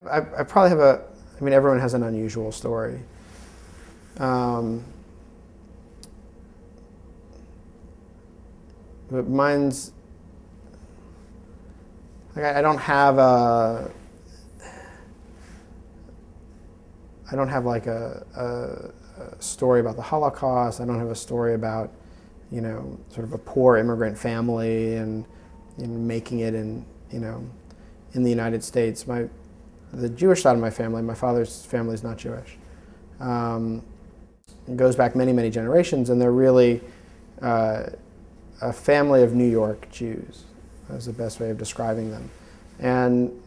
I probably have I mean, everyone has an unusual story. Um, but mine's, like, I don't have like a story about the Holocaust. I don't have a story about, sort of a poor immigrant family and, making it in the United States. The Jewish side of my family, my father's family is not Jewish. Um, it goes back many, many generations, and they're really a family of New York Jews. That's the best way of describing them. And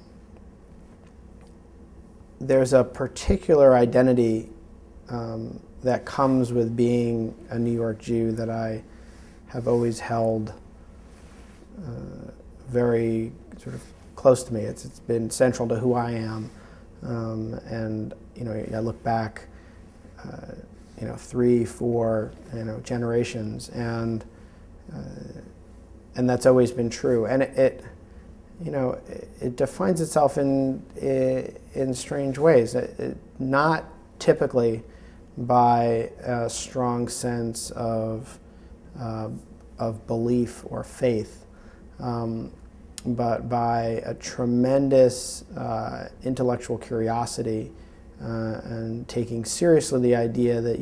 there's a particular identity that comes with being a New York Jew that I have always held very sort of close to me. It's been central to who I am, and I look back, 3, 4, generations, and that's always been true. And it defines itself in strange ways. Not typically by a strong sense of belief or faith, but by a tremendous intellectual curiosity and taking seriously the idea that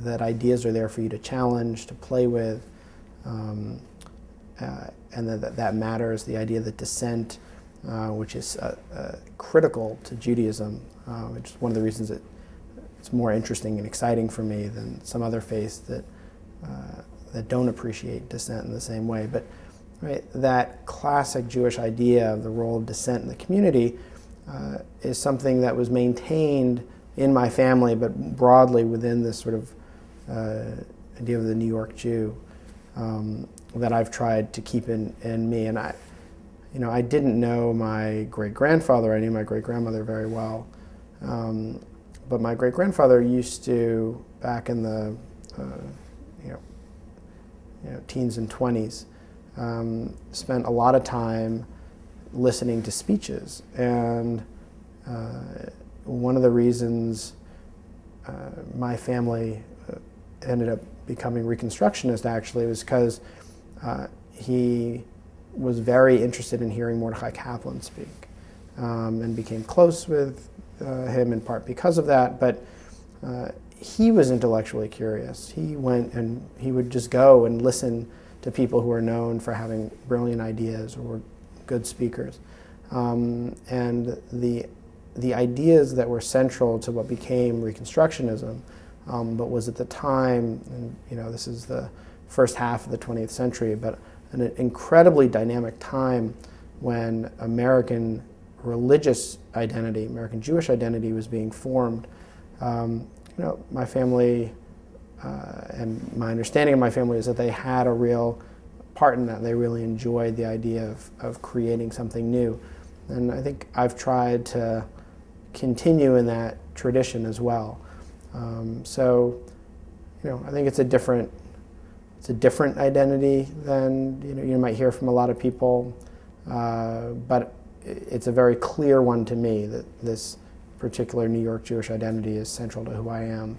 that ideas are there for you to challenge, to play with, and that matters. The idea that dissent, which is critical to Judaism, which is one of the reasons that it's more interesting and exciting for me than some other faiths that don't appreciate dissent in the same way. But right, that classic Jewish idea of the role of dissent in the community is something that was maintained in my family, but broadly within this sort of idea of the New York Jew that I've tried to keep in me. And I didn't know my great-grandfather. I knew my great-grandmother very well. But my great-grandfather used to, back in the teens and 20s, spent a lot of time listening to speeches. And one of the reasons my family ended up becoming Reconstructionist, actually, was because he was very interested in hearing Mordechai Kaplan speak, and became close with him in part because of that. But he was intellectually curious. He went and he would just go and listen to people who are known for having brilliant ideas or were good speakers. And the ideas that were central to what became Reconstructionism, but was at the time, and this is the first half of the 20th century, but an incredibly dynamic time when American religious identity, American Jewish identity, was being formed. My family, and my understanding of my family is that they had a real part in that. They really enjoyed the idea of creating something new. And I think I've tried to continue in that tradition as well. So I think it's a different identity than you might hear from a lot of people, but it's a very clear one to me that this particular New York Jewish identity is central to who I am,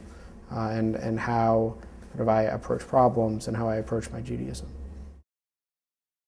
and how sort of I approach problems and how I approach my Judaism.